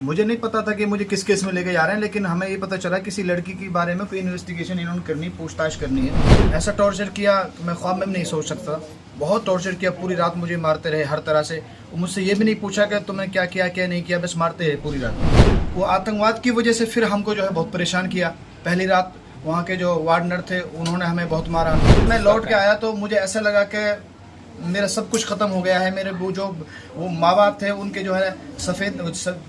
मुझे नहीं पता था कि मुझे किस केस में लेके जा रहे हैं, लेकिन हमें ये पता चला किसी लड़की के बारे में कोई इन्वेस्टिगेशन इन्होंने करनी, पूछताछ करनी है। ऐसा टॉर्चर किया मैं ख्वाब में भी नहीं सोच सकता। बहुत टॉर्चर किया, पूरी रात मुझे मारते रहे हर तरह से। मुझसे ये भी नहीं पूछा कि तुमने क्या किया क्या नहीं किया, बस मारते रहे पूरी रात। वो आतंकवाद की वजह से फिर हमको जो है बहुत परेशान किया। पहली रात वहाँ के जो वार्डनर थे उन्होंने हमें बहुत मारा। मैं लौट के आया तो मुझे ऐसा लगा कि मेरा सब कुछ ख़त्म हो गया है। मेरे वो माँ बाप थे, उनके जो है सफ़ेद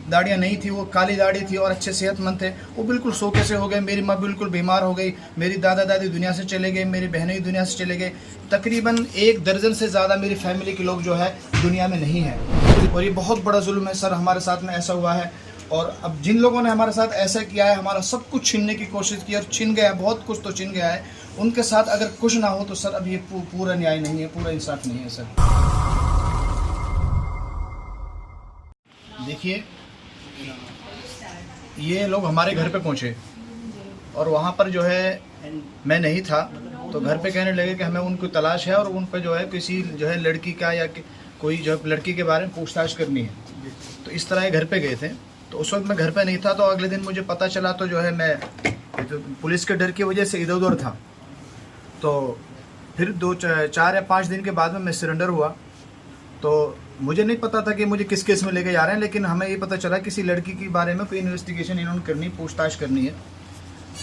दाढ़ियाँ नहीं थी, वो काली दाढ़ी थी और अच्छे सेहतमंद थे, वो बिल्कुल सोखे से हो गए। मेरी माँ बिल्कुल बीमार हो गई, मेरी दादा दादी दुनिया से चले गए, मेरी बहनें भी दुनिया से चले गए। तकरीबन 1 दर्जन से ज़्यादा मेरी फैमिली के लोग जो है दुनिया में नहीं हैं। और ये बहुत बड़ा जुल्म है सर, हमारे साथ में ऐसा हुआ है। और अब जिन लोगों ने हमारे साथ ऐसा किया है, हमारा सब कुछ छीनने की कोशिश की और छीन गया, बहुत कुछ तो छीन गया है, उनके साथ अगर कुछ ना हो तो सर अब ये पूरा न्याय नहीं है, पूरा इंसाफ नहीं है सर। देखिए, ये लोग हमारे घर पे पहुंचे और वहाँ पर जो है मैं नहीं था, तो घर पे कहने लगे कि हमें उनको तलाश है और उन पर जो है किसी जो है लड़की का या कोई जो लड़की के बारे में पूछताछ करनी है। तो इस तरह ये घर पे गए थे। तो उस वक्त मैं घर पे नहीं था, तो अगले दिन मुझे पता चला तो जो है मैं तो पुलिस के डर की वजह से इधर उधर था। तो फिर 4 या 5 दिन के बाद में मैं सरेंडर हुआ। तो मुझे नहीं पता था कि मुझे किस केस में लेके जा रहे हैं, लेकिन हमें ये पता चला किसी लड़की के बारे में कोई इन्वेस्टिगेशन इन्होंने करनी, पूछताछ करनी है।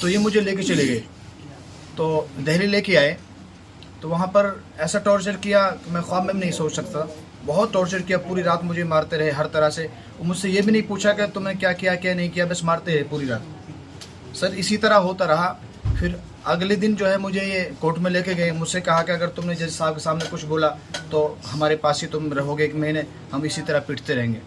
तो ये मुझे लेके चले गए, तो दिल्ली लेके आए। तो वहाँ पर ऐसा टॉर्चर किया कि मैं ख्वाब में भी नहीं सोच सकता। बहुत टॉर्चर किया, पूरी रात मुझे मारते रहे हर तरह से। मुझसे ये भी नहीं पूछा कि तुमने क्या किया क्या नहीं किया, बस मारते रहे पूरी रात। सर इसी तरह होता रहा। फिर अगले दिन जो है मुझे ये कोर्ट में लेके गए। मुझसे कहा कि अगर तुमने जज साहब के सामने कुछ बोला तो हमारे पास ही तुम रहोगे 1 महीने, हम इसी तरह पिटते रहेंगे।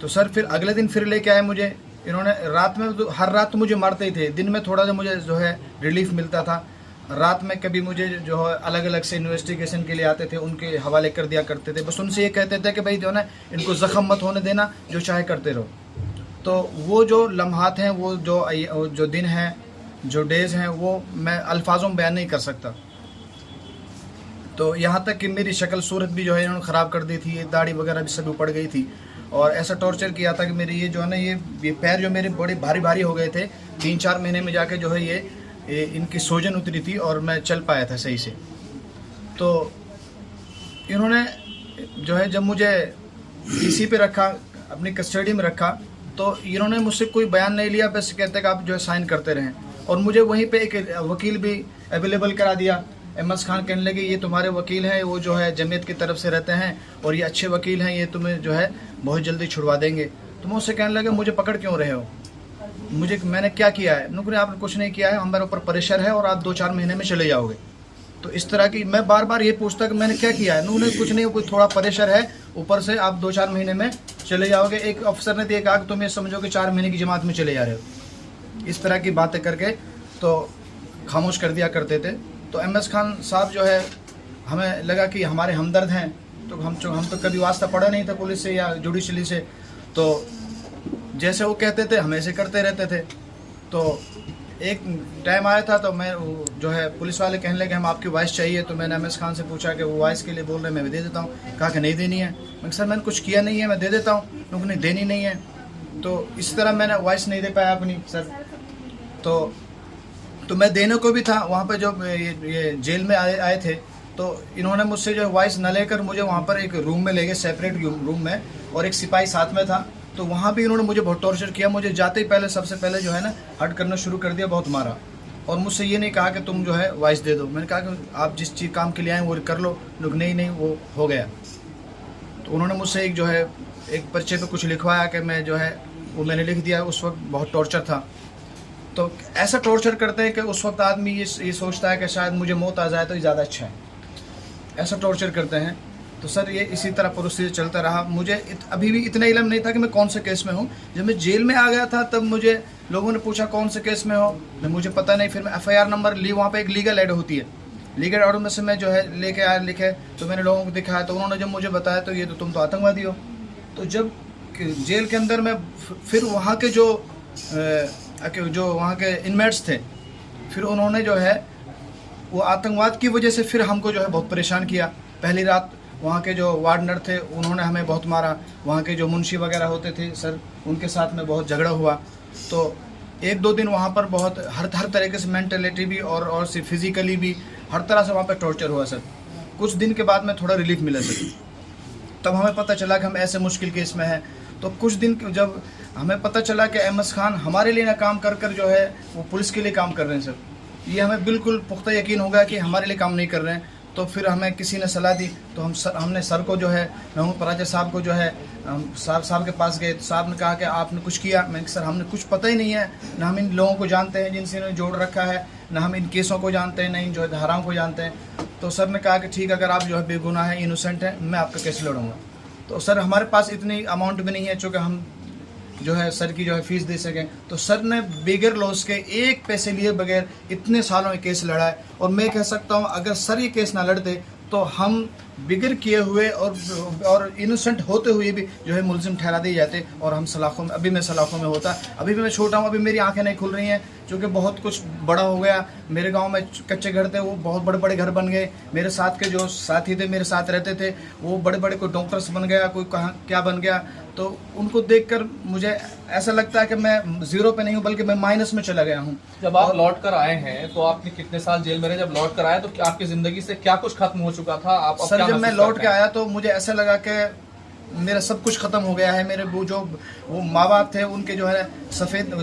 तो सर फिर अगले दिन फिर लेके आए मुझे। इन्होंने रात में तो हर रात तो मुझे मारते ही थे, दिन में थोड़ा सा मुझे जो है रिलीफ मिलता था। रात में कभी मुझे जो है अलग अलग से इन्वेस्टिगेशन के लिए आते थे, उनके हवाले कर दिया करते थे। बस उनसे ये कहते थे कि भाई जो है ना, इनको ज़ख्म मत होने देना, जो चाहे करते रहो। तो वो जो लम्हात हैं, वो जो दिन हैं, जो डेज़ हैं, वो मैं अल्फाजों में बयान नहीं कर सकता। तो यहाँ तक कि मेरी शक्ल सूरत भी जो है इन्होंने ख़राब कर दी थी, ये दाढ़ी वगैरह भी सभी पड़ गई थी। और ऐसा टॉर्चर किया था कि मेरे ये जो है ना, ये पैर जो मेरे बड़े भारी भारी हो गए थे। 3-4 महीने में जाके जो है ये इनकी सोजन उतरी थी और मैं चल पाया था सही से। तो इन्होंने जो है जब मुझे पीसी पे रखा, अपनी कस्टडी में रखा, तो इन्होंने मुझसे कोई बयान नहीं लिया, बस कहते कि आप जो है साइन करते रहें। और मुझे वहीं पे एक वकील भी अवेलेबल करा दिया। एमएस खान कहने लगे ये तुम्हारे वकील हैं, वो जो है जमीयत की तरफ से रहते हैं और ये अच्छे वकील हैं, ये तुम्हें जो है बहुत जल्दी छुड़वा देंगे। तो मैं उससे कहने लगे मुझे पकड़ क्यों रहे हो, मैंने क्या किया है? नुकरे आपने कुछ नहीं किया है, हमारे ऊपर प्रेशर है और आप 2-4 महीने में चले जाओगे। तो इस तरह की मैं बार बार ये पूछता कि मैंने क्या किया है। उन्होंने कुछ नहीं, कोई थोड़ा प्रेशर है, ऊपर से आप 2-4 महीने में चले जाओगे। एक अफसर ने तो कहा कि तुम ये समझो कि 4 महीने की जमात में चले जा रहे हो। इस तरह की बातें करके तो खामोश कर दिया करते थे। तो एमएस खान साहब जो है, हमें लगा कि हमारे हमदर्द हैं, तो हम तो कभी वास्ता पड़ा नहीं था पुलिस से या जुडिशली से। तो जैसे वो कहते थे हम ऐसे करते रहते थे। तो एक टाइम आया था तो मैं जो है पुलिस वाले कहने लगे हम आपकी वॉइस चाहिए। तो मैंने एमएस खान से पूछा कि वो वॉइस के लिए बोल रहे हैं, मैं दे देता हूँ। कहा कि नहीं देनी है। मैं सर मैंने कुछ किया नहीं है, मैं दे देता हूँ। लोगों ने देनी नहीं है। तो इस तरह मैंने वॉइस नहीं दे पाया अपनी सर। तो मैं देने को भी था वहाँ पे, जो ये जेल में आए थे। तो इन्होंने मुझसे जो वॉइस न लेकर मुझे वहाँ पर एक रूम में ले गए, सेपरेट रूम में, और एक सिपाही साथ में था। तो वहाँ भी इन्होंने मुझे बहुत टॉर्चर किया। मुझे जाते ही पहले सबसे पहले जो है ना हट करना शुरू कर दिया, बहुत मारा। और मुझसे ये नहीं कहा कि तुम जो है वॉइस दे दो। मैंने कहा कि आप जिस चीज़ काम के लिए आए वो कर लो। लोग नहीं वो हो गया। तो उन्होंने मुझसे एक जो है एक पर्चे पे कुछ लिखवाया कि मैं जो है वो मैंने लिख दिया। उस वक्त बहुत टॉर्चर था। तो ऐसा टॉर्चर करते हैं कि उस वक्त आदमी ये सोचता है कि शायद मुझे मौत आ जाए तो ये ज़्यादा अच्छा है। ऐसा टॉर्चर करते हैं। तो सर ये इसी तरह प्रोसीजर चलता रहा। मुझे अभी भी इतना इल्म नहीं था कि मैं कौन से केस में हूँ। जब मैं जेल में आ गया था तब मुझे लोगों ने पूछा कौन से केस में हो, मुझे पता नहीं। फिर मैं FIR नंबर ली, वहाँ पे एक लीगल एड होती है, लीगल एड में से मैं जो है लेके आया, लिखे। तो मैंने लोगों को दिखाया, तो उन्होंने जब मुझे बताया तो ये तो तुम तो आतंकवादी हो। तो जब जेल के अंदर में फिर वहाँ के जो वहाँ के इनमेट्स थे, फिर उन्होंने जो है वो आतंकवाद की वजह से फिर हमको जो है बहुत परेशान किया। पहली रात वहाँ के जो वार्डनर थे उन्होंने हमें बहुत मारा, वहाँ के जो मुंशी वगैरह होते थे सर उनके साथ में बहुत झगड़ा हुआ। तो 1-2 दिन वहाँ पर बहुत हर तरीके से मेंटलिटी भी और फिज़िकली भी हर तरह से वहाँ पर टॉर्चर हुआ सर। कुछ दिन के बाद में थोड़ा रिलीफ मिला सर, तब हमें पता चला कि हम ऐसे मुश्किल केस में हैं। तो कुछ दिन जब हमें पता चला कि अहमद खान हमारे लिए ना काम कर जो है वो पुलिस के लिए काम कर रहे हैं सर, ये हमें बिल्कुल पुख्ता यकीन हो गया कि हमारे लिए काम नहीं कर रहे हैं। तो फिर हमें किसी ने सलाह दी, तो हमने सर को जो है महमूद पराजा साहब को जो है साहब के पास गए। तो साहब ने कहा कि आपने कुछ किया? मैंने सर हमने कुछ पता ही नहीं है, ना हम इन लोगों को जानते हैं जिनसे इन्होंने जोड़ रखा है, ना हम इन केसों को जानते हैं, ना इन जो है धाराओं को जानते हैं। तो सर ने कहा कि ठीक है, अगर आप जो है बेगुनाह है, इनोसेंट है, मैं आपका केस लड़ूंगा। तो सर हमारे पास इतनी अमाउंट भी नहीं है चूँकि हम जो है सर की जो है फीस दे सकें। तो सर ने बगैर लॉस के 1 पैसे लिए बगैर इतने सालों में केस लड़ा है। और मैं कह सकता हूँ अगर सर ये केस ना लड़ते तो हम बिगर किए हुए और इनोसेंट होते हुए भी जो है मुलजिम ठहरा दिए जाते और हम सलाखों में, अभी मैं सलाखों में होता। अभी भी मैं छोटा हूँ, अभी मेरी आंखें नहीं खुल रही हैं क्योंकि बहुत कुछ बड़ा हो गया। मेरे गांव में कच्चे घर थे, वो बहुत बड़े बड़े घर बन गए। मेरे साथ के जो साथी थे, मेरे साथ रहते थे, वो बड़े बड़े कोई डॉक्टर्स बन गया, कोई कहाँ क्या बन गया। तो उनको देखकर मुझे ऐसा लगता है कि मैं जीरो पे नहीं हूँ बल्कि मैं माइनस में चला गया हूँ। जब आप लौट कर आए हैं तो आपने कितने साल जेल में रहे? जब लौट कर आए तो आपकी जिंदगी से क्या कुछ खत्म हो चुका था? आप सर जब मैं लौट के आया तो मुझे ऐसा लगा कि मेरा सब कुछ ख़त्म हो गया है। मेरे वो माँ बाप थे, उनके जो है सफ़ेद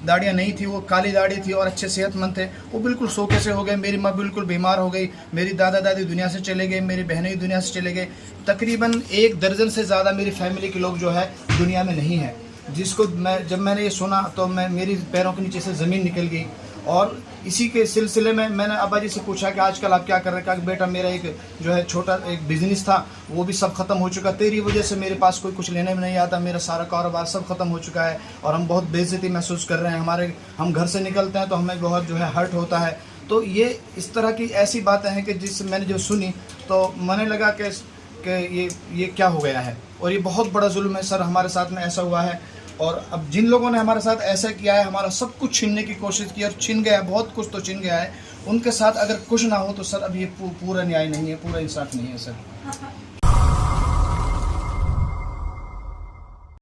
दाढ़ियाँ नहीं थी, वो काली दाढ़ी थी और अच्छे सेहतमंद थे, वो बिल्कुल सोखे से हो गए। मेरी माँ बिल्कुल बीमार हो गई, मेरी दादा दादी दुनिया से चले गए, मेरी बहनें भी दुनिया से चले गए। तकरीबन 1 दर्जन से ज़्यादा मेरी फैमिली के लोग जो है दुनिया में नहीं है, जिसको जब मैंने ये सुना तो मेरी पैरों के नीचे से ज़मीन निकल गई। और इसी के सिलसिले में मैंने अब्बा जी से पूछा कि आजकल आप क्या कर रहे हैं? कहा कि बेटा मेरा एक जो है छोटा एक बिज़नेस था, वो भी सब ख़त्म हो चुका, तेरी वजह से मेरे पास कोई कुछ लेने में नहीं आता, मेरा सारा कारोबार सब ख़त्म हो चुका है और हम बहुत बेइज्जती महसूस कर रहे हैं। हम घर से निकलते हैं तो हमें बहुत जो है हर्ट होता है। तो ये इस तरह की ऐसी बातें हैं कि जिससे मैंने जब सुनी तो मैंने लगा कि ये क्या हो गया है और ये बहुत बड़ा जुल्म है सर, हमारे साथ में ऐसा हुआ है। और अब जिन लोगों ने हमारे साथ ऐसा किया है, हमारा सब कुछ छीनने की कोशिश की और छीन गया है, बहुत कुछ तो छीन गया है, उनके साथ अगर कुछ ना हो तो सर अब ये पूरा न्याय नहीं है, पूरा इंसाफ नहीं है सर।